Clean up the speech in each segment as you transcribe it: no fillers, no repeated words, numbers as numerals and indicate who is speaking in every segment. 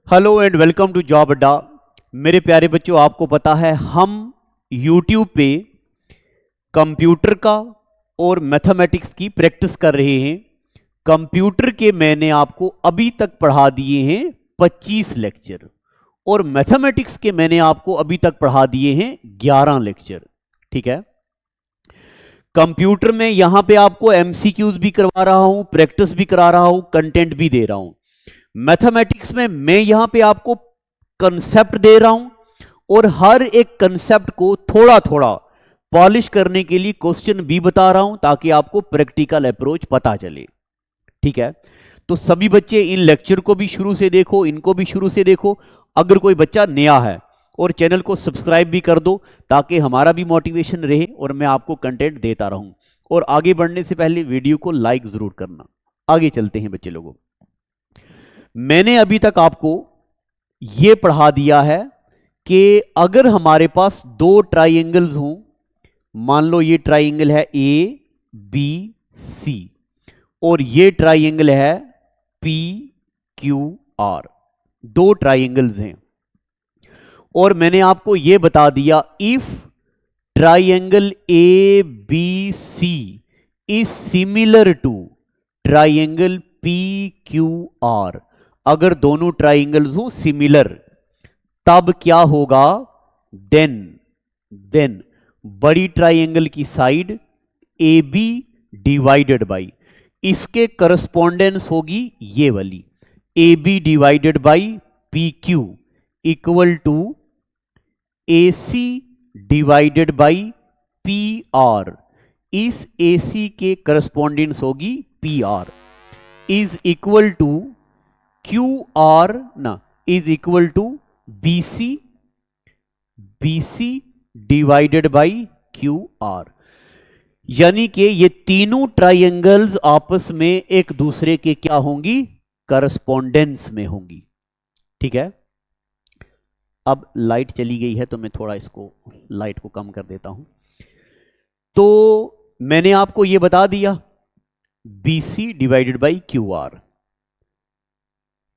Speaker 1: Hello and welcome to Job Adda. मेरे प्यारे बच्चों, आपको पता है हम YouTube पे कंप्यूटर का और मैथमेटिक्स की प्रैक्टिस कर रहे हैं। कंप्यूटर के मैंने आपको अभी तक पढ़ा दिए हैं 25 लेक्चर और मैथमेटिक्स के मैंने आपको अभी तक पढ़ा दिए हैं 11 लेक्चर। ठीक है, कंप्यूटर में यहां पे आपको MCQs भी करवा रहा हूं, प्रैक्टिस भी करा रहा हूं, कंटेंट भी दे रहा हूं। मैथमेटिक्स में मैं यहां पे आपको कंसेप्ट दे रहा हूं और हर एक कंसेप्ट को थोड़ा थोड़ा पॉलिश करने के लिए क्वेश्चन भी बता रहा हूं ताकि आपको प्रैक्टिकल अप्रोच पता चले। ठीक है, तो सभी बच्चे इन लेक्चर को भी शुरू से देखो, इनको भी शुरू से देखो। अगर कोई बच्चा नया है और चैनल को सब्सक्राइब भी कर दो ताकि हमारा भी मोटिवेशन रहे और मैं आपको कंटेंट देता रहूं। और आगे बढ़ने से पहले वीडियो को लाइक जरूर करना। आगे चलते हैं बच्चे लोगों। मैंने अभी तक आपको यह पढ़ा दिया है कि अगर हमारे पास दो ट्राइंगल्स हों, मान लो ये ट्राइंगल है ABC और ये ट्राइंगल है PQR, दो ट्राइंगल्स हैं। और मैंने आपको यह बता दिया if triangle ABC is similar to triangle PQR, अगर दोनों ट्राइंगल्स हो सिमिलर तब क्या होगा, देन बड़ी ट्राइंगल की साइड AB डिवाइडेड बाई इसके करस्पॉन्डेंस होगी ये वाली AB divided by PQ equal to AC divided by PR। इस AC के करस्पॉन्डेंस होगी PR is equal to QR ना is equal to BC divided by QR। यानी कि ये तीनों ट्राइंगल्स आपस में एक दूसरे के क्या होंगी, करस्पॉन्डेंस में होंगी। ठीक है, अब लाइट चली गई है तो मैं थोड़ा इसको लाइट को कम कर देता हूं। तो मैंने आपको यह बता दिया BC डिवाइडेड बाई QR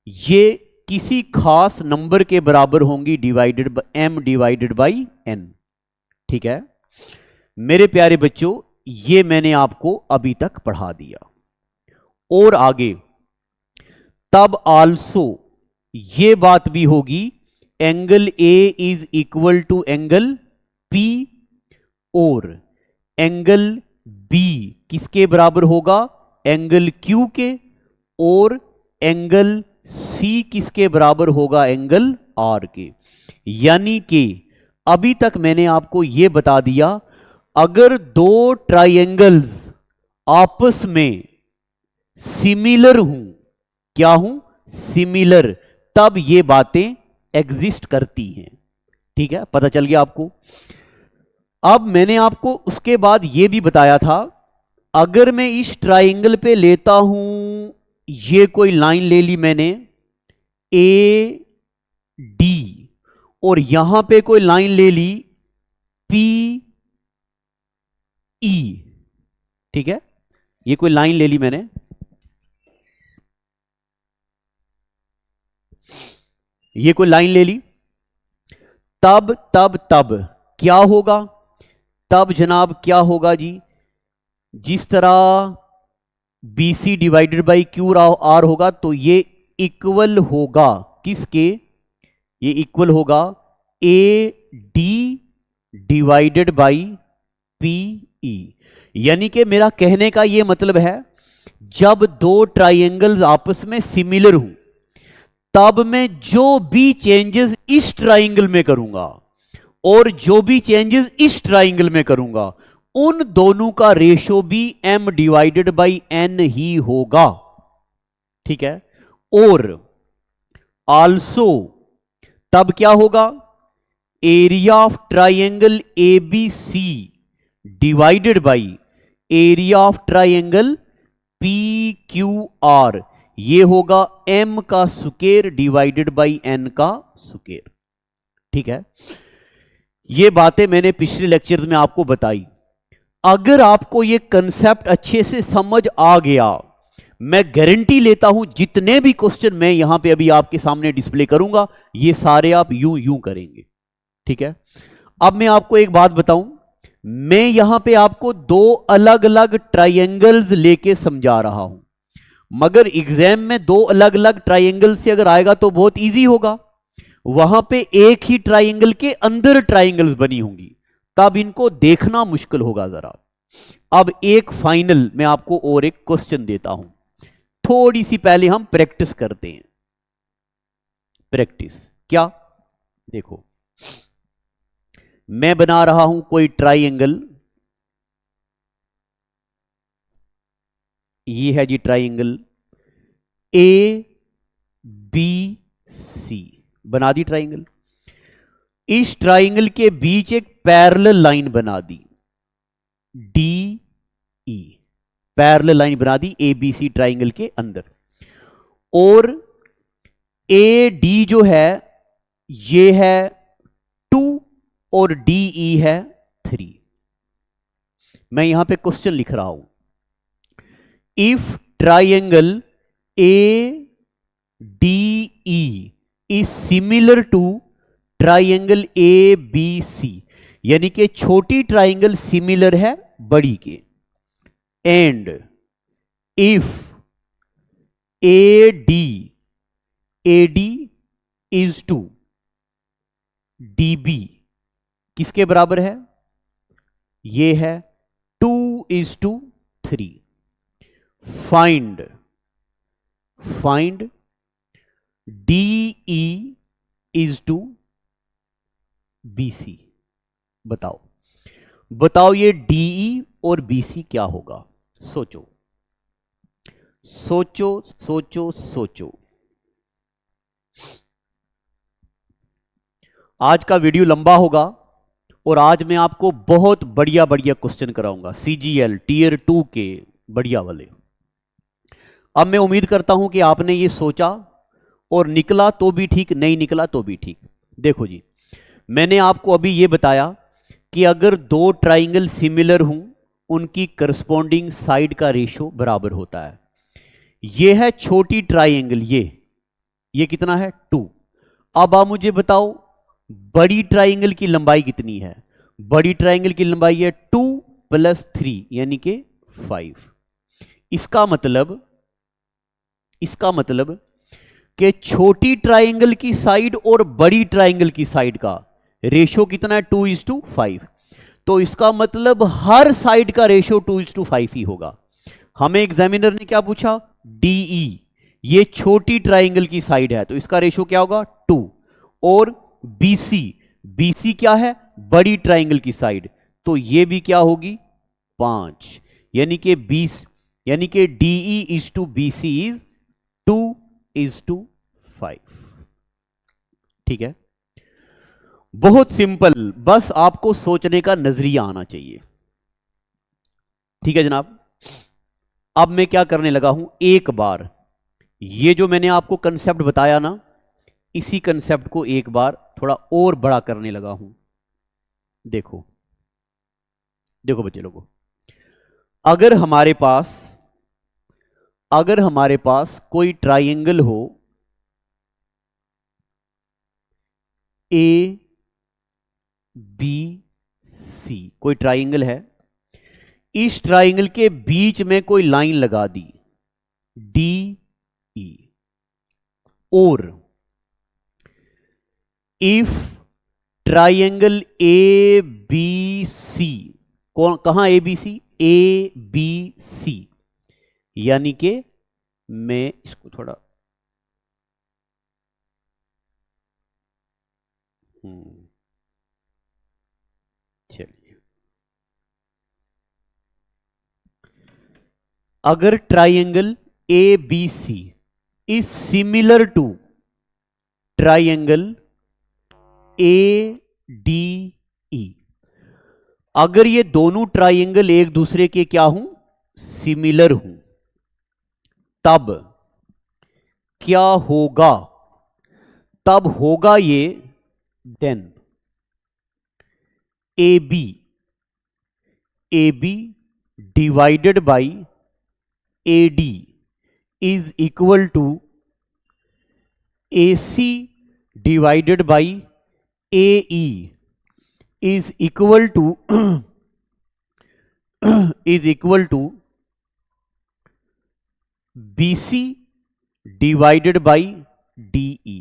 Speaker 1: ये किसी खास नंबर के बराबर होंगी divided by M divided by N। ठीक है मेरे प्यारे बच्चों, ये मैंने आपको अभी तक पढ़ा दिया। और आगे तब आल्सो ये बात भी होगी angle A is equal to angle P और एंगल B किसके बराबर होगा, एंगल Q के, और एंगल C किसके बराबर होगा, एंगल R के। यानी कि अभी तक मैंने आपको यह बता दिया अगर दो ट्राइंगल्स आपस में सिमिलर हूं, क्या हूं, सिमिलर, तब ये बातें एग्जिस्ट करती हैं। ठीक है, पता चल गया आपको। अब मैंने आपको उसके बाद यह भी बताया था अगर मैं इस ट्राइंगल पे लेता हूं, ये कोई लाइन ले ली मैंने AD और यहां पे कोई लाइन ले ली PE। ठीक है, ये कोई लाइन ले ली मैंने, ये कोई लाइन ले ली, तब क्या होगा, तब जनाब क्या होगा जी, जिस तरह BC डिवाइडेड बाई QR होगा तो ये इक्वल होगा किसके, ये इक्वल होगा AD डिवाइडेड बाई PE। यानी कि मेरा कहने का ये मतलब है जब दो ट्राइंगल्स आपस में सिमिलर हूं तब मैं जो भी चेंजेस इस ट्राइंगल में करूंगा और जो भी चेंजेस इस ट्राइंगल में करूंगा उन दोनों का रेशो भी M डिवाइडेड बाई N ही होगा। ठीक है, और आल्सो तब क्या होगा, area of triangle ABC divided by area of triangle PQR ये होगा M का स्क्वायर डिवाइडेड बाई N का स्क्वायर। ठीक है, ये बातें मैंने पिछले लेक्चर्स में आपको बताई। अगर आपको ये कंसेप्ट अच्छे से समझ आ गया, मैं गारंटी लेता हूं जितने भी क्वेश्चन मैं यहां पे अभी आपके सामने डिस्प्ले करूंगा ये सारे आप यूं यूं करेंगे। ठीक है, अब मैं आपको एक बात बताऊं, मैं यहां पे आपको दो अलग अलग ट्राइंगल्स लेके समझा रहा हूं, मगर एग्जाम में दो अलग अलग ट्राइंगल से अगर आएगा तो बहुत इजी होगा। वहां पे एक ही ट्राइंगल के अंदर ट्राइंगल्स बनी होंगी, तब इनको देखना मुश्किल होगा जरा। अब एक फाइनल मैं आपको और एक क्वेश्चन देता हूं, थोड़ी सी पहले हम प्रैक्टिस करते हैं। प्रैक्टिस क्या, देखो मैं बना रहा हूं कोई ट्राइंगल, ये है जी ट्राइंगल ए बी सी, बना दी ट्राइंगल। इस ट्राइंगल के बीच एक पैरेलल लाइन बना दी डी ई, पैरेलल लाइन बना दी ए बी सी ट्राइंगल के अंदर, और ए डी जो है ये है 2 और डी ई है 3। मैं यहां पे क्वेश्चन लिख रहा हूं, if triangle A D E is similar to triangle A B C, यानी कि छोटी ट्राइंगल सिमिलर है बड़ी के, and if A D is to D B, किसके बराबर है, ये है 2:3। Find D E is to B C. बताओ ये डीई और बीसी क्या होगा, सोचो सोचो सोचो सोचो। आज का वीडियो लंबा होगा और आज मैं आपको बहुत बढ़िया बढ़िया क्वेश्चन कराऊंगा, सीजीएल टीयर 2 के बढ़िया वाले। अब मैं उम्मीद करता हूं कि आपने ये सोचा और निकला तो भी ठीक, नहीं निकला तो भी ठीक। देखो जी, मैंने आपको अभी ये बताया कि अगर दो ट्राइंगल सिमिलर हों उनकी करस्पॉन्डिंग साइड का रेशो बराबर होता है। ये है छोटी ट्राइंगल, ये कितना है 2। अब आप मुझे बताओ बड़ी ट्राइंगल की लंबाई कितनी है, बड़ी ट्राइंगल की लंबाई है 2 + 3 यानी कि 5। इसका मतलब कि छोटी ट्राइंगल की साइड और बड़ी ट्राइंगल की साइड का रेशो कितना है 2:5। तो इसका मतलब हर साइड का रेशो 2:5 ही होगा। हमें एग्जामिनर ने क्या पूछा, डीई, ये छोटी ट्राइंगल की साइड है तो इसका रेशो क्या होगा 2, और बीसी क्या है, बड़ी ट्राइंगल की साइड, तो ये भी क्या होगी 5, यानी कि DE is to BC is 2:5। ठीक है, बहुत सिंपल, बस आपको सोचने का नजरिया आना चाहिए। ठीक है जनाब, अब मैं क्या करने लगा हूं, एक बार ये जो मैंने आपको कंसेप्ट बताया ना, इसी कंसेप्ट को एक बार थोड़ा और बड़ा करने लगा हूं। देखो बच्चे लोगों, अगर हमारे पास कोई ट्राइंगल हो ए बी सी, कोई ट्राइंगल है, इस ट्राइंगल के बीच में कोई लाइन लगा दी डी ई, और if triangle A B C, कहां A B C, A B C, यानी कि मैं इसको थोड़ा चलिए, अगर triangle A B C is similar to triangle A D E, अगर ये दोनों ट्राइंगल एक दूसरे के क्या हूं, सिमिलर हूं, तब क्या होगा, तब होगा ये then A B divided by A D is equal to AC divided by AE is equal to BC divided by DE।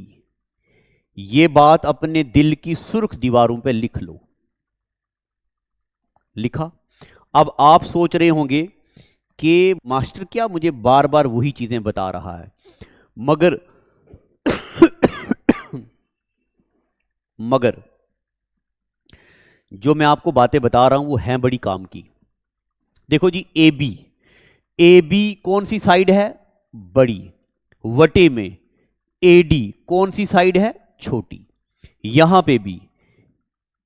Speaker 1: ये बात अपने दिल की सुर्ख दीवारों पे लिख लो। लिखा? अब आप सोच रहे होंगे कि मास्टर क्या मुझे बार बार वही चीजें बता रहा है, मगर मगर जो मैं आपको बातें बता रहा हूं वो हैं बड़ी काम की। देखो जी, ए बी कौन सी साइड है? बड़ी। वटे में AD कौन सी साइड है? छोटी। यहां पे भी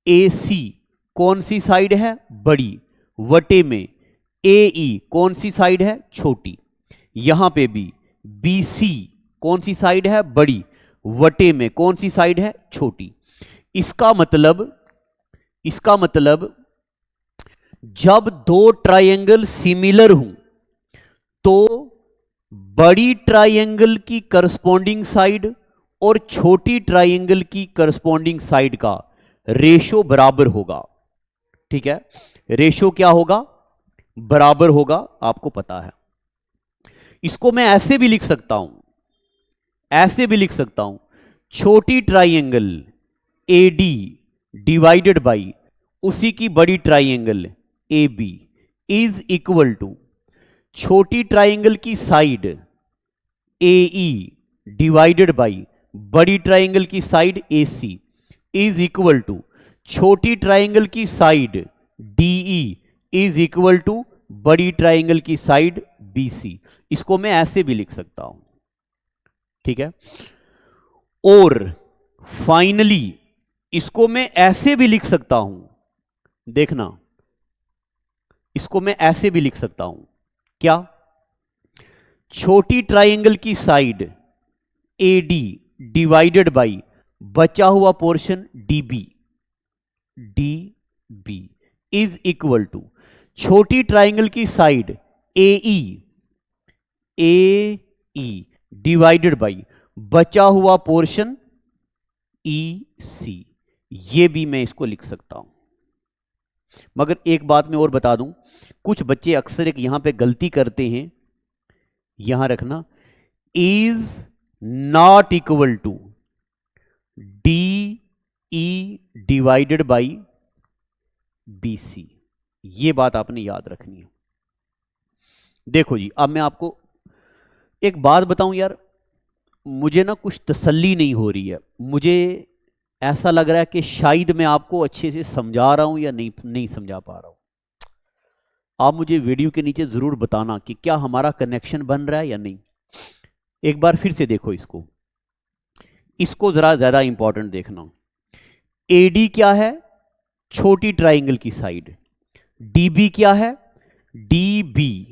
Speaker 1: AC कौन सी साइड है? बड़ी। वटे में AE कौन सी साइड है? छोटी। यहां पे भी BC कौन सी साइड है? बड़ी। वटे में कौन सी साइड है? छोटी। इसका मतलब जब दो ट्रायंगल सिमिलर हों तो बड़ी ट्रायंगल की करस्पॉन्डिंग साइड और छोटी ट्रायंगल की करस्पॉन्डिंग साइड का रेशो बराबर होगा। ठीक है, रेशो क्या होगा? बराबर होगा, आपको पता है। इसको मैं ऐसे भी लिख सकता हूं, छोटी ट्रायंगल AD डिवाइडेड बाई उसी की बड़ी triangle AB is equal to छोटी ट्रायंगल की साइड AE डिवाइडेड बाई बड़ी ट्रायंगल की side AC is equal to छोटी ट्रायंगल की side DE is equal to बड़ी ट्रायंगल की साइड BC। इसको मैं ऐसे भी लिख सकता हूं। ठीक है, और फाइनली इसको मैं ऐसे भी लिख सकता हूं। देखना, इसको मैं ऐसे भी लिख सकता हूं। क्या? छोटी ट्रायंगल की साइड AD डिवाइडेड बाई बचा हुआ portion DB is equal to छोटी ट्रायंगल की साइड AE डिवाइडेड बाई बचा हुआ पोर्शन EC। ये भी मैं इसको लिख सकता हूं। मगर एक बात मैं और बता दूं, कुछ बच्चे अक्सर एक यहां पे गलती करते हैं। यहां रखना, is not equal to DE divided by BC। ये बात आपने याद रखनी है। देखो जी, अब मैं आपको एक बात बताऊं यार, मुझे ना कुछ तसल्ली नहीं हो रही है। मुझे ऐसा लग रहा है कि शायद मैं आपको अच्छे से समझा रहा हूं या नहीं समझा पा रहा हूं। आप मुझे वीडियो के नीचे जरूर बताना कि क्या हमारा कनेक्शन बन रहा है या नहीं। एक बार फिर से देखो इसको जरा ज्यादा इंपॉर्टेंट देखना। AD क्या है? छोटी ट्राइंगल की साइड। DB क्या है? DB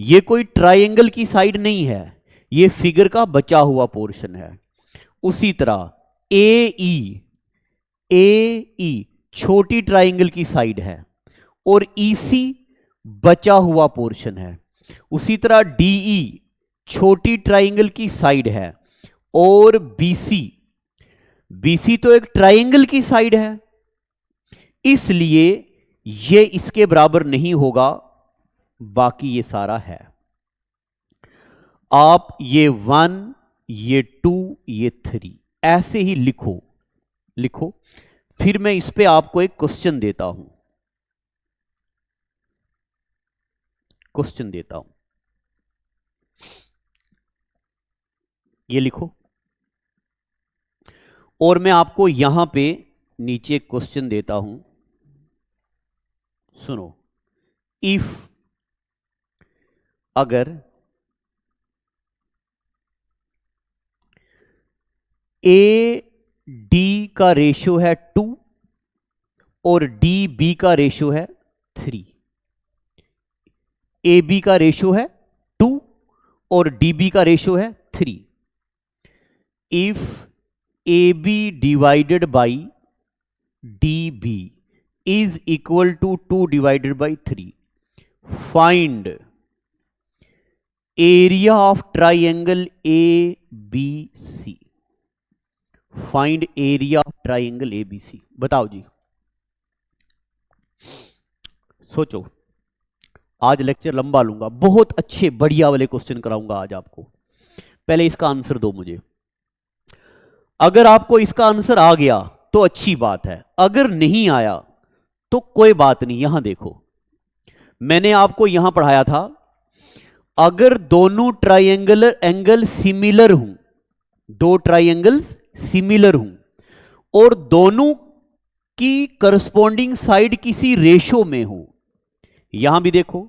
Speaker 1: ये कोई ट्राइंगल की साइड नहीं है, ये फिगर का बचा हुआ पोर्शन है। उसी तरह AE छोटी ट्राइंगल की साइड है और EC बचा हुआ पोर्शन है। उसी तरह DE छोटी ट्राइंगल की साइड है और BC तो एक ट्राइंगल की साइड है, इसलिए ये इसके बराबर नहीं होगा। बाकी ये सारा है। आप ये 1, ये 2, ये 3 ऐसे ही लिखो। फिर मैं इस पे आपको एक क्वेश्चन देता हूं। ये लिखो, और मैं आपको यहां पे नीचे एक क्वेश्चन देता हूं। सुनो, इफ अगर AD का रेशियो है 2 और DB का रेशियो है 3, AB का रेशियो है 2 और DB का रेशियो है 3। If AB divided by DB is equal to 2 divided by 3, find area of triangle A B C, find area of triangle A B C. बताओ जी, सोचो। आज लेक्चर लंबा लूंगा, बहुत अच्छे बढ़िया वाले क्वेश्चन कराऊंगा आज आपको। पहले इसका आंसर दो मुझे। अगर आपको इसका आंसर आ गया तो अच्छी बात है, अगर नहीं आया तो कोई बात नहीं। यहां देखो, मैंने आपको यहां पढ़ाया था, अगर दोनों ट्राइंगुलर एंगल सिमिलर हूं, दो ट्राइंगल्स सिमिलर हूं और दोनों की करस्पॉन्डिंग साइड किसी रेशो में हो। यहां भी देखो,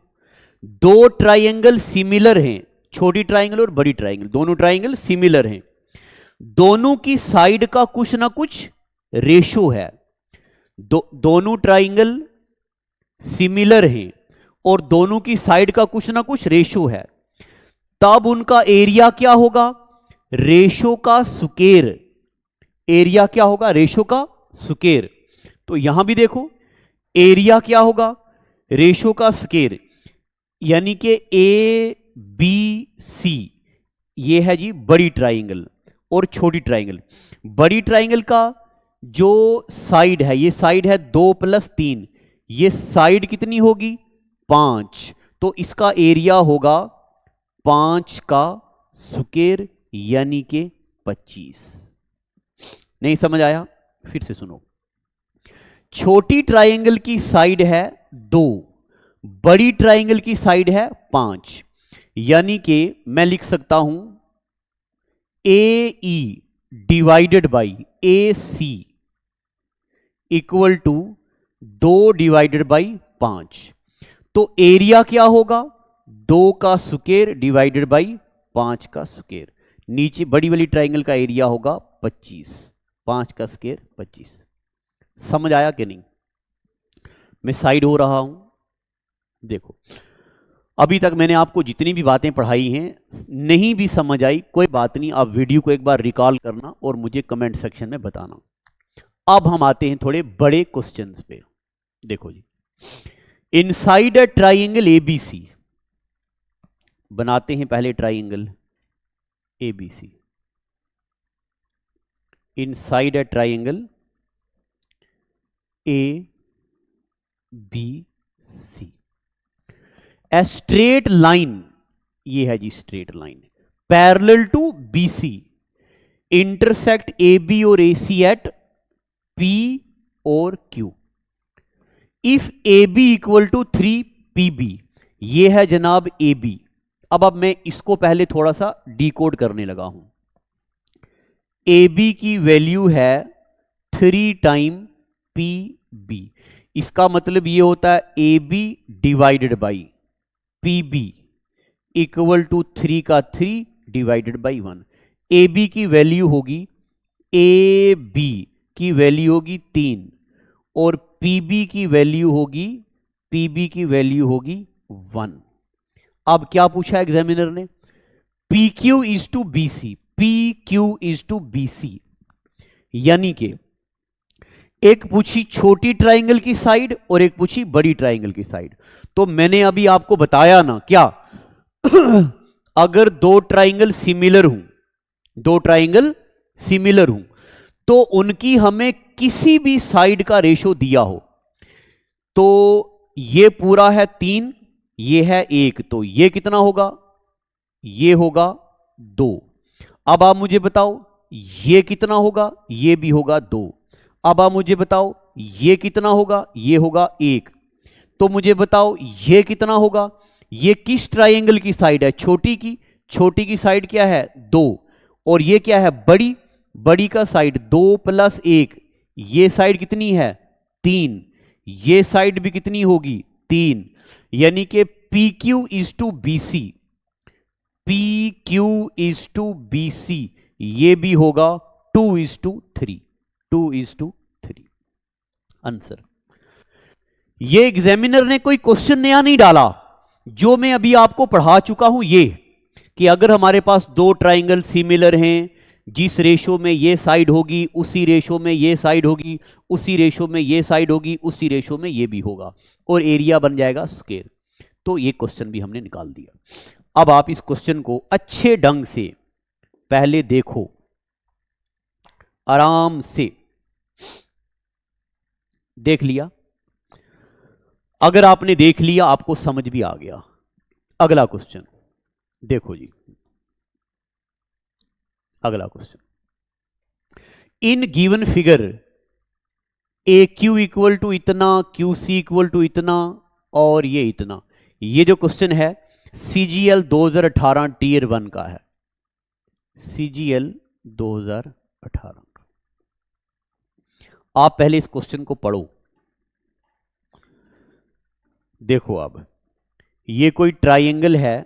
Speaker 1: दो ट्राइंगल सिमिलर हैं, छोटी ट्राइंगल और बड़ी ट्राइंगल, दोनों ट्राइंगल सिमिलर हैं, दोनों की साइड का कुछ ना कुछ रेशो है। दोनों ट्राइंगल सिमिलर हैं और दोनों की साइड का कुछ ना कुछ रेशो है, तब उनका एरिया क्या होगा? रेशो का स्क्वायर। एरिया क्या होगा? रेशो का स्क्वायर। तो यहां भी देखो, एरिया क्या होगा? रेशो का स्क्वायर, यानी कि ए बी सी, ये है जी बड़ी ट्राइंगल और छोटी ट्राइंगल। बड़ी ट्राइंगल का जो साइड है, ये साइड है 2 + 3, ये साइड कितनी होगी? 5। तो इसका एरिया होगा 5 का स्क्वायर, यानी कि 25। नहीं समझ आया? फिर से सुनो। छोटी ट्राइंगल की साइड है 2, बड़ी ट्राइंगल की साइड है 5, यानी कि मैं लिख सकता हूं A E divided by A C equal to 2 divided by 5। तो एरिया क्या होगा? 2 का स्क्वायर डिवाइडेड बाई 5 का स्क्वायर। नीचे बड़ी वाली ट्राइंगल का एरिया होगा 25, 5 का स्क्वायर 25। समझ आया कि नहीं? मैं साइड हो रहा हूं। देखो, अभी तक मैंने आपको जितनी भी बातें पढ़ाई हैं, नहीं भी समझ आई कोई बात नहीं, आप वीडियो को एक बार रिकॉल करना और मुझे कमेंट सेक्शन में बताना। अब हम आते हैं थोड़े बड़े क्वेश्चंस पे। देखो जी, इनसाइड अ ट्राइंगल एबीसी, बनाते हैं पहले triangle ABC. Inside a triangle A B C, a straight line, ये है जी straight line, parallel to BC, intersect A B और ए सी एट पी और Q. If A B equal to 3 P B, ये है जनाब A B. अब मैं इसको पहले थोड़ा सा डिकोड करने लगा हूं। ए बी की वैल्यू है 3 टाइम पी बी। इसका मतलब ये होता है A B divided by P B equal to 3 का 3 डिवाइडेड बाई 1। ए बी की वैल्यू होगी, ए बी की वैल्यू होगी 3 और पी बी की वैल्यू होगी, पी बी की वैल्यू होगी 1। अब क्या पूछा एग्जामिनर ने? P Q is to B C, P Q is to B C, यानी कि एक पूछी छोटी ट्राइंगल की साइड और एक पूछी बड़ी ट्राइंगल की साइड। तो मैंने अभी आपको बताया ना क्या अगर दो ट्राइंगल सिमिलर हूं, दो ट्राइंगल सिमिलर हूं, तो उनकी हमें किसी भी साइड का रेशो दिया हो, तो ये पूरा है 3, ये है 1, तो ये कितना होगा? ये होगा 2। अब आप मुझे बताओ ये कितना होगा? ये भी होगा 2। अब आप मुझे बताओ ये कितना होगा? ये होगा 1। तो मुझे बताओ ये कितना होगा? ये किस ट्राइंगल की साइड है? छोटी की। छोटी की साइड क्या है? 2। और ये क्या है? बड़ी। बड़ी का साइड 2 + 1, ये साइड कितनी है? 3। ये साइड भी कितनी होगी? 3। यानी कि P Q is to B C, P Q is to B C, ये भी होगा 2:3, 2:3 आंसर। ये एग्जामिनर ने कोई क्वेश्चन नया नहीं डाला, जो मैं अभी आपको पढ़ा चुका हूं, ये कि अगर हमारे पास दो ट्राइंगल सिमिलर हैं, जिस रेशो में ये साइड होगी उसी रेशो में ये साइड होगी, उसी रेशो में ये साइड होगी, उसी रेशो में ये भी होगा, और एरिया बन जाएगा स्क्वायर। तो ये क्वेश्चन भी हमने निकाल दिया। अब आप इस क्वेश्चन को अच्छे ढंग से पहले देखो, आराम से देख लिया। अगर आपने देख लिया, आपको समझ भी आ गया। अगला क्वेश्चन देखो जी, अगला question, in given figure A Q equal to इतना, क्यू सी इक्वल टू इतना और ये इतना। ये जो क्वेश्चन है CGL 2018 टीयर 1 का है, CGL 2018 का। आप पहले इस क्वेश्चन को पढ़ो। देखो अब ये कोई ट्राइंगल है,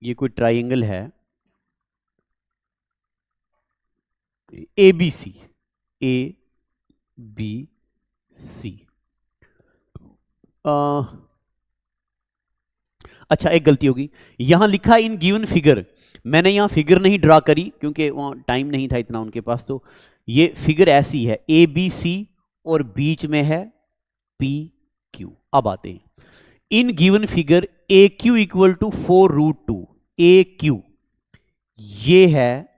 Speaker 1: ये कोई ट्राइंगल है ABC, ABC। अच्छा, एक गलती होगी, यहां लिखा इन गिवन फिगर, मैंने यहां फिगर नहीं ड्रा करी क्योंकि वहां टाइम नहीं था इतना उनके पास। तो ये फिगर ऐसी है ABC और बीच में है PQ। अब आते हैं, in given figure AQ equal to 4√2, AQ ये है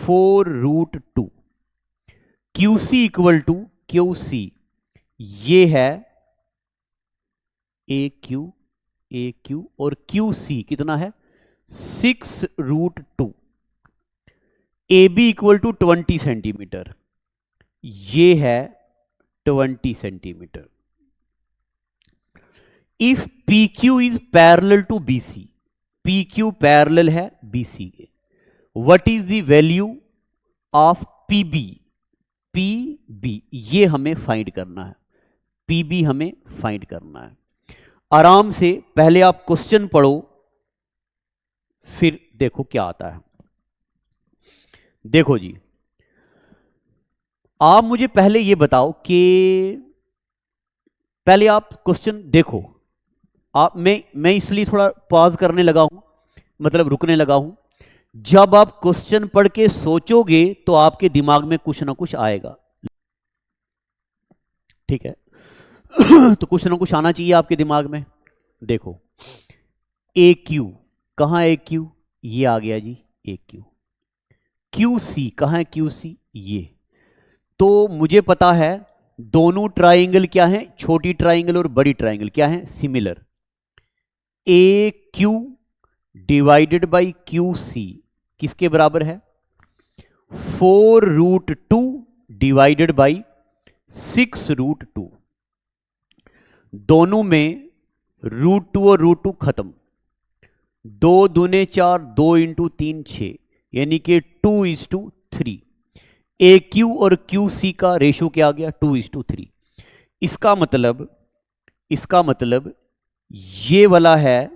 Speaker 1: 4√2, QC इक्वल टू QC ये है AQ और QC कितना है 6√2। AB इक्वल टू 20 सेंटीमीटर, ये है 20 centimetre. If PQ is parallel to BC, PQ parallel है BC के, what is the value of PB, PB ये हमें फाइंड करना है, PB हमें फाइंड करना है। आराम से पहले आप क्वेश्चन पढ़ो, फिर देखो क्या आता है। देखो जी, आप मुझे पहले ये बताओ कि पहले आप क्वेश्चन देखो। आप मैं इसलिए थोड़ा पॉज करने लगा हूं, मतलब रुकने लगा हूं। जब आप क्वेश्चन पढ़ के सोचोगे तो आपके दिमाग में कुछ ना कुछ आएगा, ठीक है? तो कुछ ना कुछ आना चाहिए आपके दिमाग में। देखो AQ, कहां है AQ, ये आ गया जी AQ। QC कहां है QC, ये। तो मुझे पता है दोनों ट्राइंगल क्या है, छोटी ट्राइंगल और बड़ी ट्राइंगल क्या है, similar. AQ divided by QC किसके बराबर है, 4√2 डिवाइडेड बाई 6√2। दोनों में √2 और √2 खत्म, 2 दूने 4, 2 इंटू 3 6, यानी कि 2:3। AQ और QC का रेशो क्या आ गया, 2:3। इसका मतलब ये वाला है,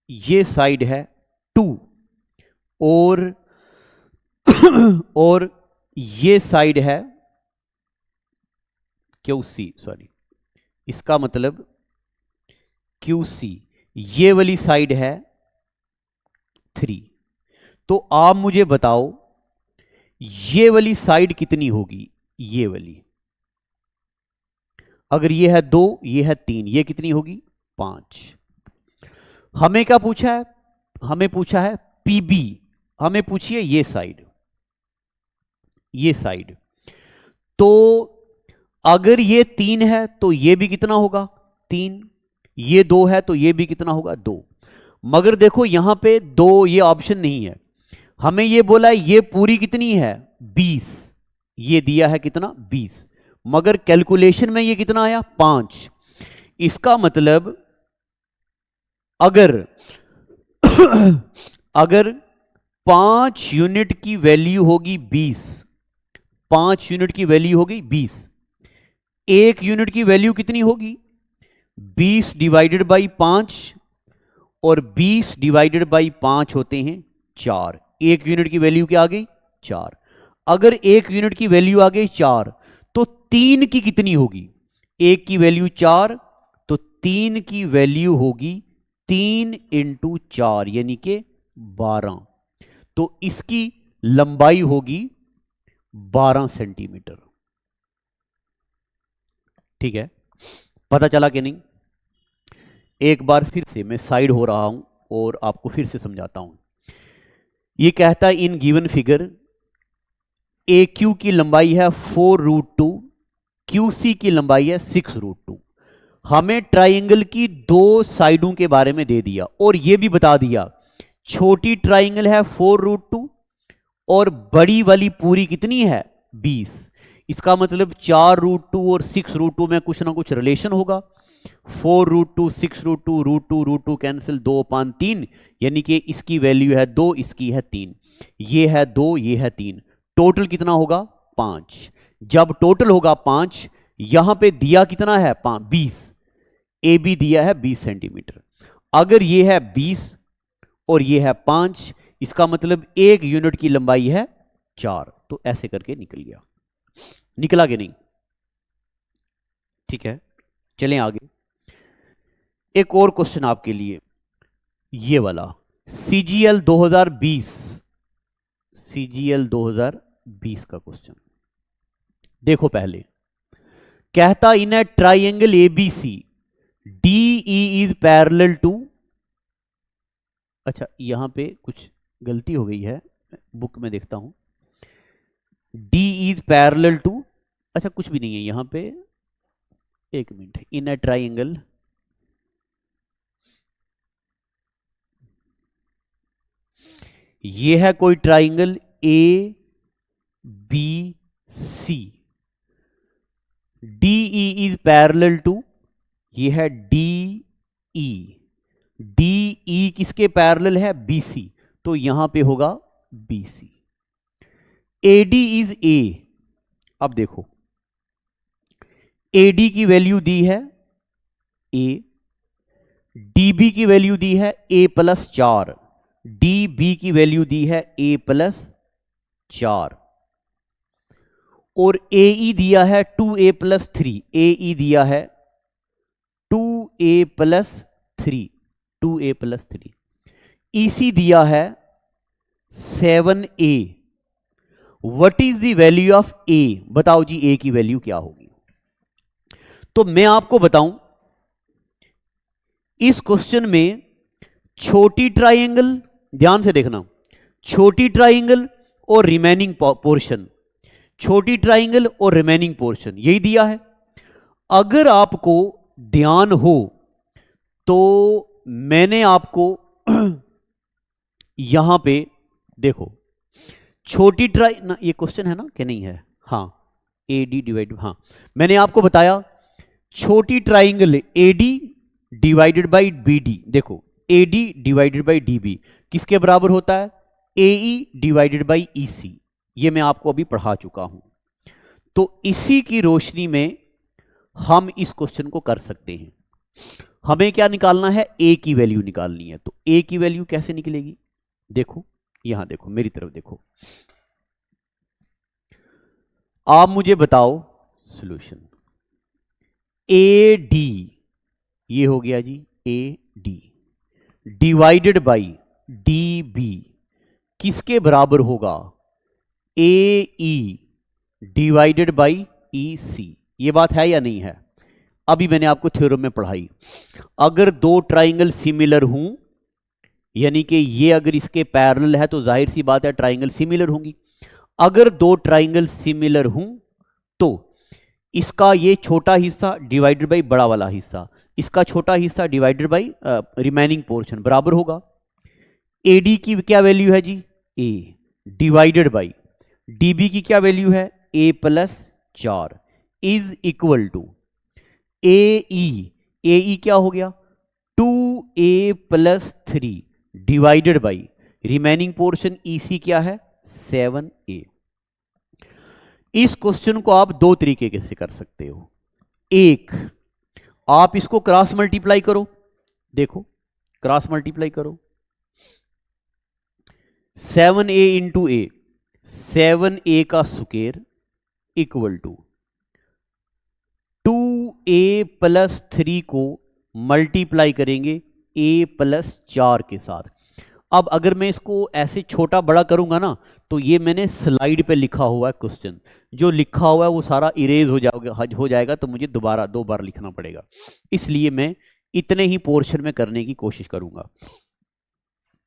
Speaker 1: ये साइड है 2 और ये साइड है QC, सॉरी, इसका मतलब QC ये वाली साइड है 3। तो आप मुझे बताओ ये वाली साइड कितनी होगी, ये वाली, अगर ये है 2, ये है 3, ये कितनी होगी 5। हमें क्या पूछा है, हमें पूछा है PB, हमें पूछिए ये साइड, ये साइड। तो अगर ये 3 है तो ये भी कितना होगा 3, ये 2 है तो ये भी कितना होगा 2। मगर देखो यहां पे 2 ये ऑप्शन नहीं है, हमें ये बोला है ये पूरी कितनी है 20, ये दिया है कितना 20, मगर कैलकुलेशन में ये कितना आया 5। इसका मतलब अगर अगर 5 यूनिट की वैल्यू होगी 20, 5 यूनिट की वैल्यू होगी 20, 1 यूनिट की वैल्यू कितनी होगी 20 डिवाइडेड बाई 5, और 20 डिवाइडेड बाई 5 होते हैं 4। 1 यूनिट की वैल्यू क्या आ गई 4। अगर 1 यूनिट की वैल्यू आ गई 4 तो 3 की कितनी होगी, 1 की वैल्यू 4 तो 3 की वैल्यू होगी 3 इंटू 4 यानी कि 12। तो इसकी लंबाई होगी 12 सेंटीमीटर। ठीक है, पता चला कि नहीं? एक बार फिर से मैं साइड हो रहा हूं और आपको फिर से समझाता हूं। ये कहता है इन गिवन फिगर ए क्यू की लंबाई है 4√2, क्यू सी की लंबाई है 6√2। हमें ट्राइंगल की दो साइडों के बारे में दे दिया और यह भी बता दिया छोटी ट्राइंगल है 4√2 और बड़ी वाली पूरी कितनी है 20। इसका मतलब 4√2 और 6√2 में कुछ ना कुछ रिलेशन होगा। 4√2 6√2 √2 कैंसिल, 2/3, यानी कि इसकी वैल्यू है 2, इसकी है 3, ये है 2, ये है 3, टोटल कितना होगा 5। जब टोटल होगा 5, यहां पे दिया कितना है 20, ए बी दिया है 20 सेंटीमीटर। अगर ये है 20 और ये है 5, इसका मतलब एक यूनिट की लंबाई है 4। तो ऐसे करके निकल गया, निकला कि नहीं? ठीक है, चलें आगे। एक और क्वेश्चन आपके लिए, ये वाला सीजीएल 2020, सीजीएल 2020 का क्वेश्चन देखो। पहले कहता in a triangle ABC DE is parallel to, अच्छा यहां पे कुछ गलती हो गई है, बुक में देखता हूं। डी इज पैरेलल टू, अच्छा कुछ भी नहीं है यहां पे, एक मिनट। इन ए ट्राइंगल ये है कोई triangle A B C, DE is parallel to, ये है डी ई, डी ई किसके पैरेलल है बीसी, तो यहां पे होगा बीसी। एडी इज ए, अब देखो एडी की वैल्यू दी है ए, डीबी की वैल्यू दी है a+4, डीबी की वैल्यू दी है a+4 और AE दिया है 2a+3, AE दिया है 2a+3, 2a+3, EC दिया है 7a। What is the value of A? बताओ जी A की वैल्यू क्या होगी? तो मैं आपको बताऊं, इस क्वेश्चन में छोटी ट्राइंगल, ध्यान से देखना, छोटी ट्राइंगल और रिमेनिंग पोर्शन, छोटी ट्राइंगल और रिमेनिंग पोर्शन यही दिया है। अगर आपको ध्यान हो तो मैंने आपको यहां पे देखो छोटी ना ये क्वेश्चन है ना कि नहीं है? हाँ, AD डिवाइड, हाँ मैंने आपको बताया छोटी triangle AD divided by BD, देखो AD डिवाइडेड बाई DB किसके बराबर होता है? AE डिवाइडेड बाई EC, ये मैं आपको अभी पढ़ा चुका हूं। तो इसी की रोशनी में हम इस क्वेश्चन को कर सकते हैं। हमें क्या निकालना है? A की वैल्यू निकालनी है। तो A की वैल्यू कैसे निकलेगी? देखो यहां देखो, मेरी तरफ देखो, आप मुझे बताओ सॉल्यूशन। AD ये हो गया जी AD डिवाइडेड बाई DB किसके बराबर होगा? AE divided by EC। ये बात है या नहीं है? अभी मैंने आपको थ्योरम में पढ़ाई, अगर दो ट्राइंगल सिमिलर हों, यानी कि ये अगर इसके पैरेलल है तो जाहिर सी बात है ट्राइंगल सिमिलर होंगी। अगर दो ट्राइंगल सिमिलर हों तो इसका ये छोटा हिस्सा डिवाइडेड बाई बड़ा वाला हिस्सा, इसका छोटा हिस्सा डिवाइडेड बाई रिमेनिंग पोर्शन बराबर होगा। AD की क्या वैल्यू है जी? A डिवाइडेड बाई DB की क्या वैल्यू है? A+4 is equal to AE क्या हो गया? 2a+3 divided by remaining portion EC क्या है? 7a। इस क्वेश्चन को आप दो तरीके से कर सकते हो। एक, आप इसको क्रॉस मल्टीप्लाई करो, देखो क्रॉस मल्टीप्लाई करो, 7a इंटू ए, 7a का स्क्वायर इक्वल टू 2a+3 को मल्टीप्लाई करेंगे a+4 के साथ। अब अगर मैं इसको ऐसे छोटा बड़ा करूंगा ना, तो ये मैंने स्लाइड पे लिखा हुआ है क्वेश्चन, जो लिखा हुआ है वो सारा इरेज हो जाएगा, तो मुझे दोबारा 2 बार लिखना पड़ेगा। इसलिए मैं इतने ही पोर्शन में करने की कोशिश करूंगा।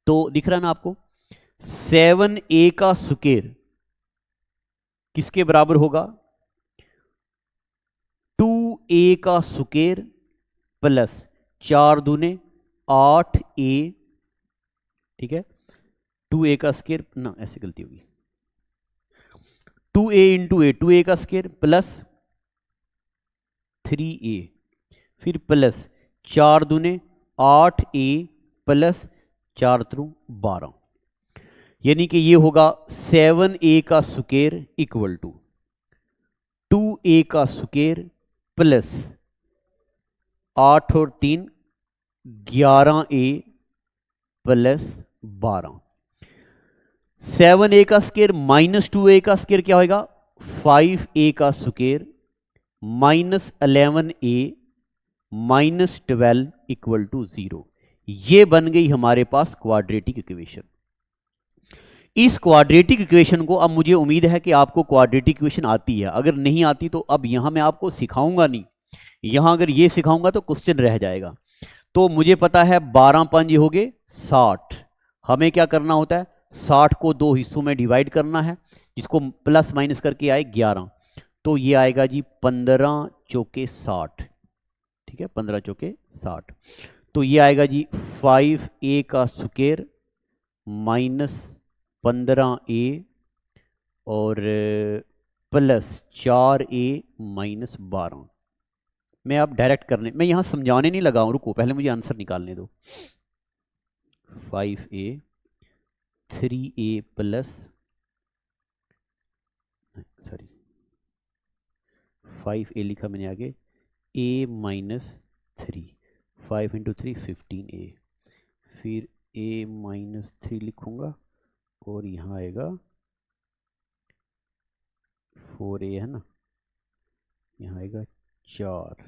Speaker 1: तो दिख रहा ना आपको, 7a का स्क्वायर किसके बराबर होगा, 2a का स्क्वायर प्लस 4 दूने 8a, ठीक है, 2a का स्क्वायर ना, ऐसे गलती होगी, 2a इंटू ए, 2a का स्क्वायर प्लस 3a, फिर प्लस 4 दूने 8a प्लस 4 त्रू 12, यानी कि ये होगा 7a का स्क्वायर इक्वल टू 2a का स्क्वायर प्लस 8 और 3 11a प्लस 12। 7a का स्क्वायर माइनस 2a का स्क्वायर क्या होगा, 5a का square minus 11a minus 12 equal to 0। ये बन गई हमारे पास क्वाड्रेटिक इक्वेशन। इस क्वाड्रेटिक इक्वेशन को, अब मुझे उम्मीद है कि आपको क्वाड्रेटिक इक्वेशन आती है, अगर नहीं आती तो अब यहां मैं आपको सिखाऊंगा नहीं, यहां अगर ये सिखाऊंगा तो क्वेश्चन रह जाएगा। तो मुझे पता है 12 5 हो गए 60, हमें क्या करना होता है, 60 को 2 हिस्सों में डिवाइड करना है, जिसको प्लस माइनस करके आए 11, तो ये आएगा जी 15 चौके 60, ठीक है, 15 चौके 60, तो ये आएगा जी 5a का स्क्वायर माइनस 15a और प्लस 4a माइनस 12। मैं अब डायरेक्ट करने, मैं यहां समझाने नहीं लगा हूं, रुको पहले मुझे आंसर निकालने दो। 5a 3a plus, sorry 5a लिखा मैंने आगे, a माइनस 3, 5 इंटू 3 15a, फिर a माइनस 3 लिखूंगा और यहाँ आएगा 4a है ना, यहाँ आएगा 4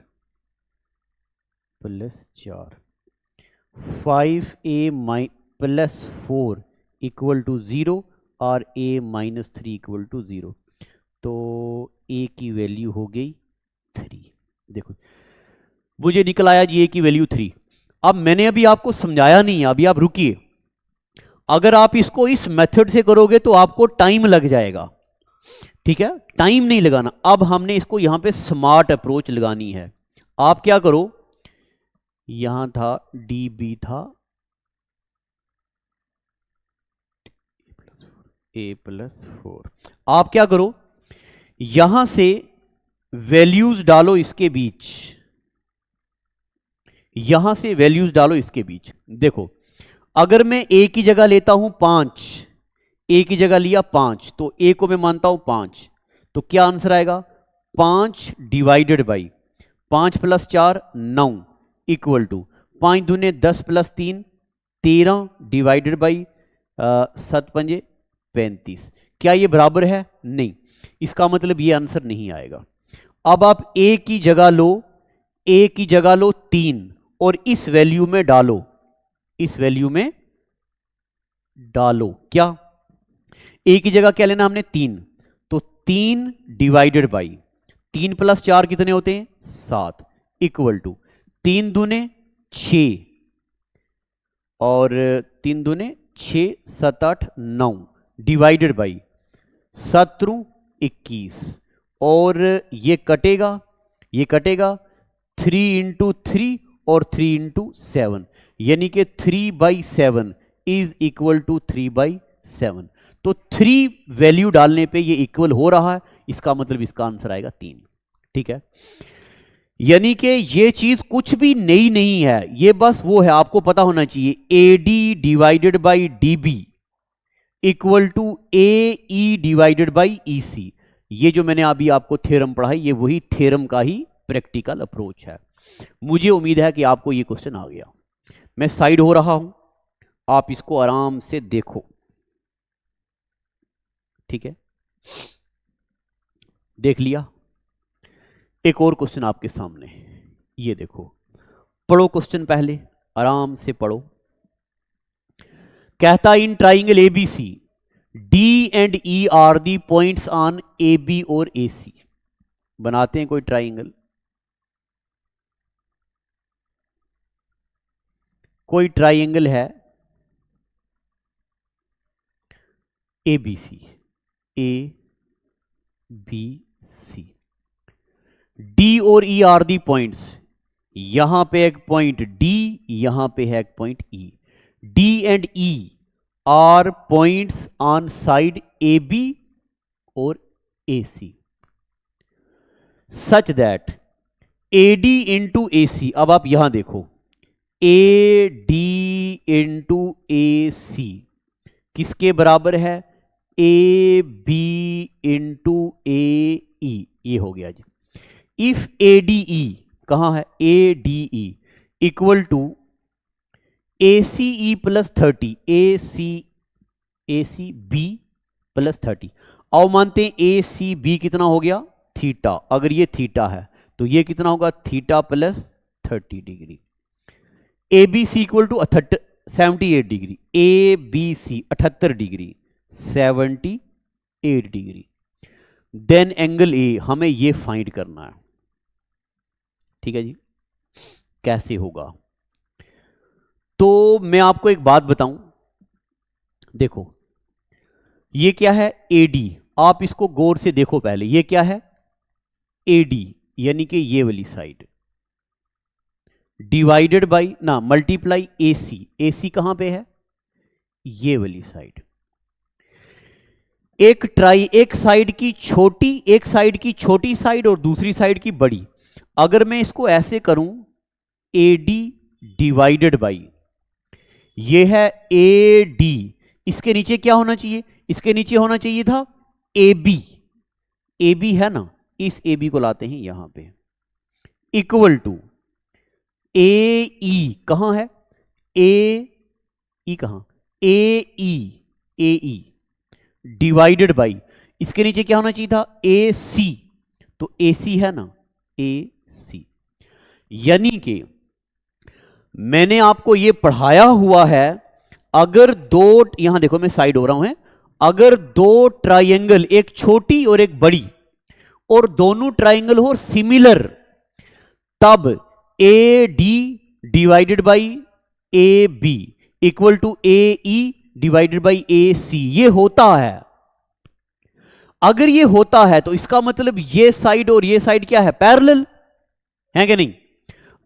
Speaker 1: plus 4, 5a plus 4 equal to 0 और a माइनस 3 इक्वल टू 0, तो a की वैल्यू हो गई 3। देखो मुझे निकल आया जी a की वैल्यू 3। अब मैंने अभी आपको समझाया नहीं है, अभी आप रुकिए, अगर आप इसको इस मेथड से करोगे तो आपको टाइम लग जाएगा, ठीक है, टाइम नहीं लगाना। अब हमने इसको यहां पे स्मार्ट अप्रोच लगानी है। आप क्या करो, यहां था db था a+4, आप क्या करो, यहां से वैल्यूज डालो इसके बीच, यहां से वैल्यूज डालो इसके बीच। देखो अगर मैं a की जगह लेता हूं 5, a की जगह लिया 5, तो a को मैं मानता हूं 5, तो क्या आंसर आएगा, 5 divided by 5 plus 4 9 equal to 5 दूने 10 प्लस 3 13 डिवाइडेड बाई 7 पंजे 35। क्या ये बराबर है, नहीं, इसका मतलब ये आंसर नहीं आएगा। अब आप a की जगह लो, a की जगह लो 3 और इस वैल्यू में डालो, इस वैल्यू में डालो, क्या a की जगह क्या लेना हमने 3, तो 3 डिवाइडेड बाई 3 प्लस 4 कितने होते हैं 7 इक्वल टू 3 दूने 6 और 3 दूने 6 7 8 9 डिवाइडेड बाई 7 21 और ये कटेगा, ये कटेगा 3 इंटू 3 और 3 इंटू 7, यानी कि 3/7 इज इक्वल टू 3/7। तो 3 वैल्यू डालने पे ये इक्वल हो रहा है, इसका मतलब इसका आंसर आएगा 3, ठीक है। यानी कि ये चीज कुछ भी नई नहीं है, ये बस वो है, आपको पता होना चाहिए AD divided by DB equal to AE divided by EC। ये जो मैंने अभी आपको थ्योरम पढ़ाई, ये वही थ्योरम का ही प्रैक्टिकल अप्रोच है। मुझे उम्मीद है कि आपको ये क्वेश्चन आ गया। मैं साइड हो रहा हूं, आप इसको आराम से देखो, ठीक है, देख लिया। एक और क्वेश्चन आपके सामने, ये देखो, पढ़ो क्वेश्चन पहले, आराम से पढ़ो। कहता in triangle ABC D and E are the points on AB और AC। बनाते हैं कोई ट्राइंगल, कोई ट्राइंगल है A B C, A B C, D और ई आर दी पॉइंट्स, यहां पे एक पॉइंट डी, यहां पे है एक point E, D and E are points on side A B और A C, such that A D into A C, अब आप यहां देखो, ए डी इंटू ए सी किसके बराबर है, ए बी इंटू ए ई, ये हो गया जी। इफ ए डी ई कहां है, A D E equal to A C E plus 30, A C B plus 30, आओ मानते हैं ए सी बी कितना हो गया थीटा, अगर ये थीटा है तो ये कितना होगा theta plus 30 degree, A B C equal to 78 degree, A B C 78 degree, 78 degree, then angle A हमें ये फाइंड करना है। ठीक है जी, कैसे होगा, तो मैं आपको एक बात बताऊं, देखो ये क्या है एडी, आप इसको गौर से देखो पहले, ये क्या है एडी यानी कि ये वाली साइड डिवाइडेड बाई ना मल्टीप्लाई एसी, एसी कहां पे है ये वाली साइड, एक साइड की छोटी साइड और दूसरी साइड की बड़ी, अगर मैं इसको ऐसे करूं एडी डिवाइडेड बाई, ये है ए डी, इसके नीचे क्या होना चाहिए, इसके नीचे होना चाहिए था ए बी, ए बी है ना, इस ए बी को लाते हैं यहां पे, इक्वल टू ए ई कहां है, ए ई कहां, ए ई डिवाइडेड बाई, इसके नीचे क्या होना चाहिए था ए सी, तो ए सी है ना, ए सी, यानी कि मैंने आपको यह पढ़ाया हुआ है, अगर दो, यहां देखो मैं साइड हो रहा हूं, अगर दो ट्रायंगल, एक छोटी और एक बड़ी, और दोनों ट्रायंगल हो सिमिलर, तब A D divided by A B equal to A E divided by A C, ये होता है। अगर ये होता है तो इसका मतलब ये साइड और ये साइड क्या है पैरेलल है कि नहीं,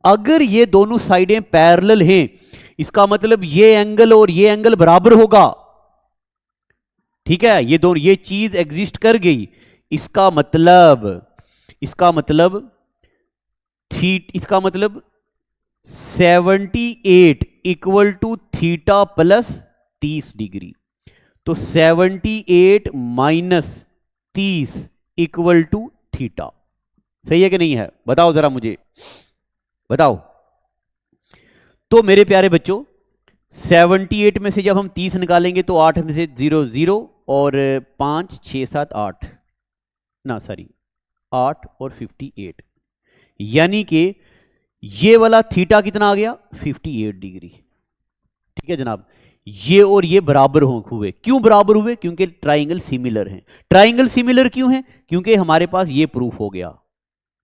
Speaker 1: अगर ये दोनों साइडें पैरेलल हैं इसका मतलब ये एंगल और ये एंगल बराबर होगा। ठीक है, ये दोनों, ये चीज एग्जिस्ट कर गई, इसका मतलब 78 equal to theta plus 30 degree, तो 78 माइनस 30 इक्वल टू थीटा, सही है कि नहीं है, बताओ जरा मुझे बताओ। तो मेरे प्यारे बच्चों 78 में से जब हम 30 निकालेंगे तो 8 में से 0 0 और 5 6 7 8 ना सॉरी 8 और 58, यानी कि ये वाला थीटा कितना आ गया 58 डिग्री। ठीक है जनाब, ये और ये बराबर हुए, क्यों बराबर हुए, क्योंकि ट्राइंगल सिमिलर हैं। ट्राइंगल सिमिलर क्यों है, क्योंकि हमारे पास ये प्रूफ हो गया।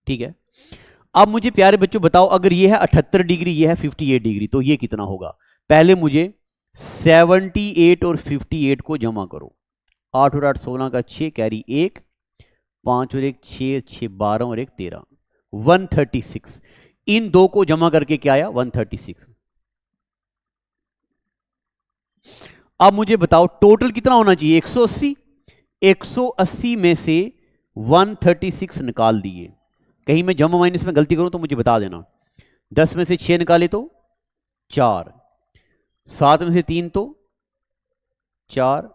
Speaker 1: ठीक है, अब मुझे प्यारे बच्चों बताओ, अगर ये है 78 डिग्री, ये है 58 डिग्री, तो ये कितना होगा। पहले मुझे 78 और 58 को जमा करो, 8 और 8 16 का 6 कैरी 1, 5 और 1 6 6 12 और 1 13, 136। इन दो को जमा करके क्या आया 136। अब मुझे बताओ टोटल कितना होना चाहिए 180। 180 में से 136 निकाल दिए, कहीं मैं जमा माइनस में गलती करूं तो मुझे बता देना। 10 में से 6 निकाले तो 4, 7 में से 3 तो 4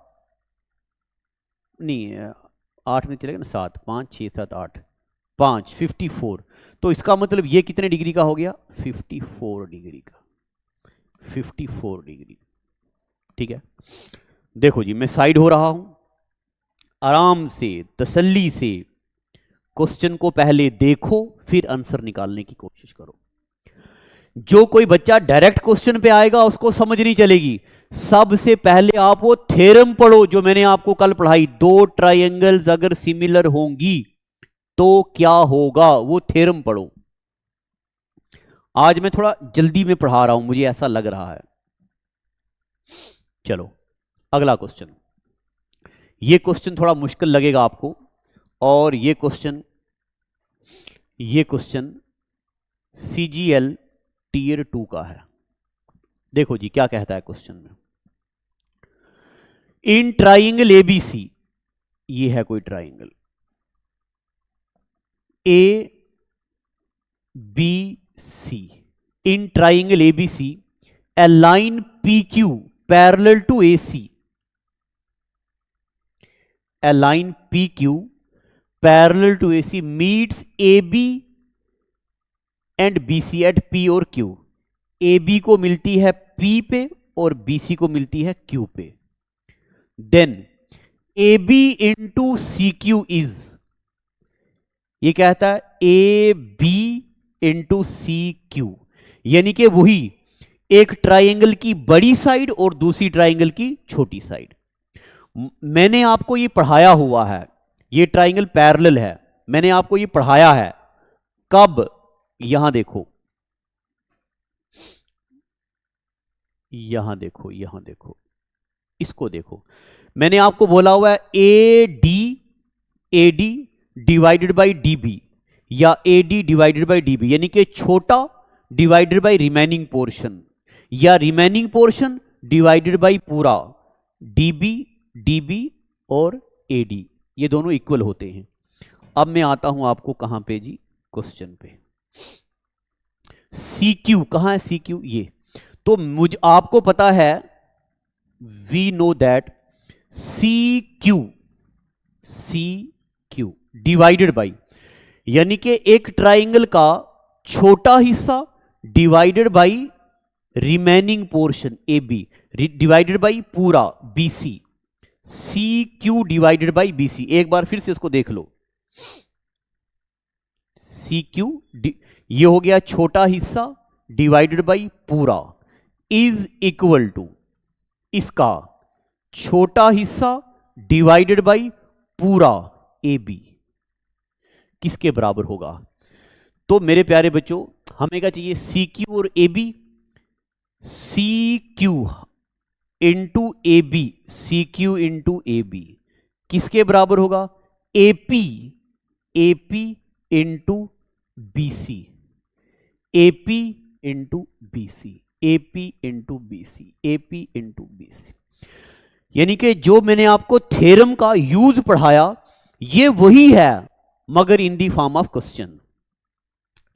Speaker 1: नहीं, 8 में चलेगा ना 7, 5 6 7 8 5 54, तो इसका मतलब ये कितने डिग्री का हो गया 54 डिग्री का, 54 डिग्री। ठीक है, देखो जी मैं साइड हो रहा हूं, आराम से तसल्ली से क्वेश्चन को पहले देखो फिर आंसर निकालने की कोशिश करो। जो कोई बच्चा डायरेक्ट क्वेश्चन पे आएगा उसको समझ नहीं चलेगी, सबसे पहले आप वो थ्योरम पढ़ो जो मैंने आपको कल पढ़ाई, दो ट्रायंगल्स अगर सिमिलर होंगी तो क्या होगा, वो थ्योरम पढ़ो। आज मैं थोड़ा जल्दी में पढ़ा रहा हूं, मुझे ऐसा लग रहा है। चलो अगला क्वेश्चन। ये क्वेश्चन थोड़ा मुश्किल लगेगा आपको, और ये क्वेश्चन CGL Tier 2 का है। देखो जी क्या कहता है क्वेश्चन में। इन ट्राइंगल ABC, ये है कोई triangle ABC, in triangle ABC a line PQ parallel to AC, a line PQ parallel to AC meets AB and BC at P और Q। AB को मिलती है P पे और BC को मिलती है Q पे। Then AB into CQ is, ये कहता है AB इंटू CQ, यानी कि वही एक ट्राइंगल की बड़ी साइड और दूसरी ट्राइंगल की छोटी साइड। मैंने आपको ये पढ़ाया हुआ है, ये ट्राइंगल पैरेलल है, मैंने आपको ये पढ़ाया है। कब? यहां देखो, यहां देखो, यहां देखो, इसको देखो। मैंने आपको बोला हुआ है AD डिवाइडेड बाई DB या AD डिवाइडेड बाई DB, यानी कि छोटा डिवाइडेड बाई रिमेनिंग पोर्शन या रिमेनिंग पोर्शन डिवाइडेड बाई पूरा। DB और AD ये दोनों इक्वल होते हैं। अब मैं आता हूं आपको कहां पे जी, क्वेश्चन पे। CQ कहां है? CQ ये तो मुझे आपको पता है, we know that CQ divided by, यानी कि एक ट्राइंगल का छोटा हिस्सा divided by remaining portion AB divided by पूरा BC। CQ divided by BC, एक बार फिर से इसको देख लो। CQ ये हो गया छोटा हिस्सा डिवाइडेड बाई पूरा, इज इक्वल टू इसका छोटा हिस्सा डिवाइडेड बाई पूरा AB किसके बराबर होगा? तो मेरे प्यारे बच्चों, हमें क्या चाहिए? CQ और AB। CQ into AB, CQ into AB किसके बराबर होगा? AP into BC, AP into BC, AP into BC, AP into BC। यानी कि जो मैंने आपको थ्योरम का यूज पढ़ाया ये वही है, मगर इन दी फॉर्म ऑफ क्वेश्चन।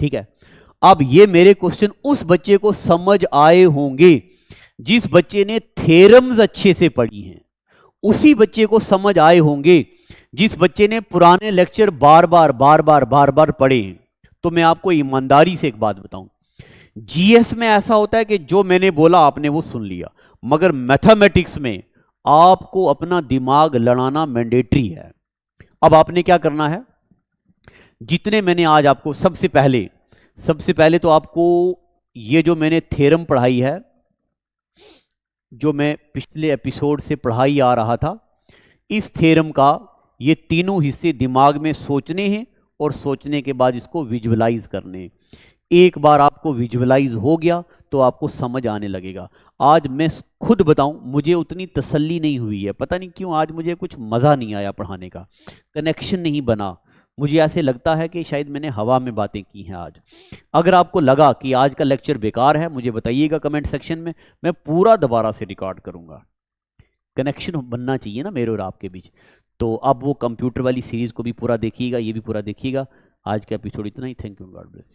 Speaker 1: ठीक है, अब ये मेरे क्वेश्चन उस बच्चे को समझ आए होंगे जिस बच्चे ने थ्योरम्स अच्छे से पढ़ी हैं, उसी बच्चे को समझ आए होंगे जिस बच्चे ने पुराने लेक्चर बार बार पढ़े हैं। तो मैं आपको ईमानदारी से एक बात बताऊं, GS में ऐसा होता है कि जो मैंने बोला आपने वो सुन लिया, मगर मैथमेटिक्स में आपको अपना दिमाग लड़ाना मैंडेटरी है। अब आपने क्या करना है, जितने मैंने आज आपको सबसे पहले तो आपको ये जो मैंने थ्योरम पढ़ाई है, जो मैं पिछले एपिसोड से पढ़ाई आ रहा था, इस थ्योरम का ये तीनों हिस्से दिमाग में सोचने हैं और सोचने के बाद इसको विजुअलाइज करने हैं। एक बार आपको विजुअलाइज हो गया तो आपको समझ आने लगेगा। आज मैं खुद बताऊं, मुझे उतनी तसल्ली नहीं हुई है, पता नहीं क्यों आज मुझे कुछ मज़ा नहीं आया पढ़ाने का, कनेक्शन नहीं बना। मुझे ऐसे लगता है कि शायद मैंने हवा में बातें की हैं आज। अगर आपको लगा कि आज का लेक्चर बेकार है, मुझे बताइएगा कमेंट सेक्शन में, मैं पूरा दोबारा से रिकॉर्ड करूंगा। कनेक्शन बनना चाहिए ना मेरे और आपके बीच। तो अब वो कंप्यूटर वाली सीरीज को भी पूरा देखिएगा, ये भी पूरा देखिएगा। आज का एपिसोड इतना ही। Thank you, God bless you.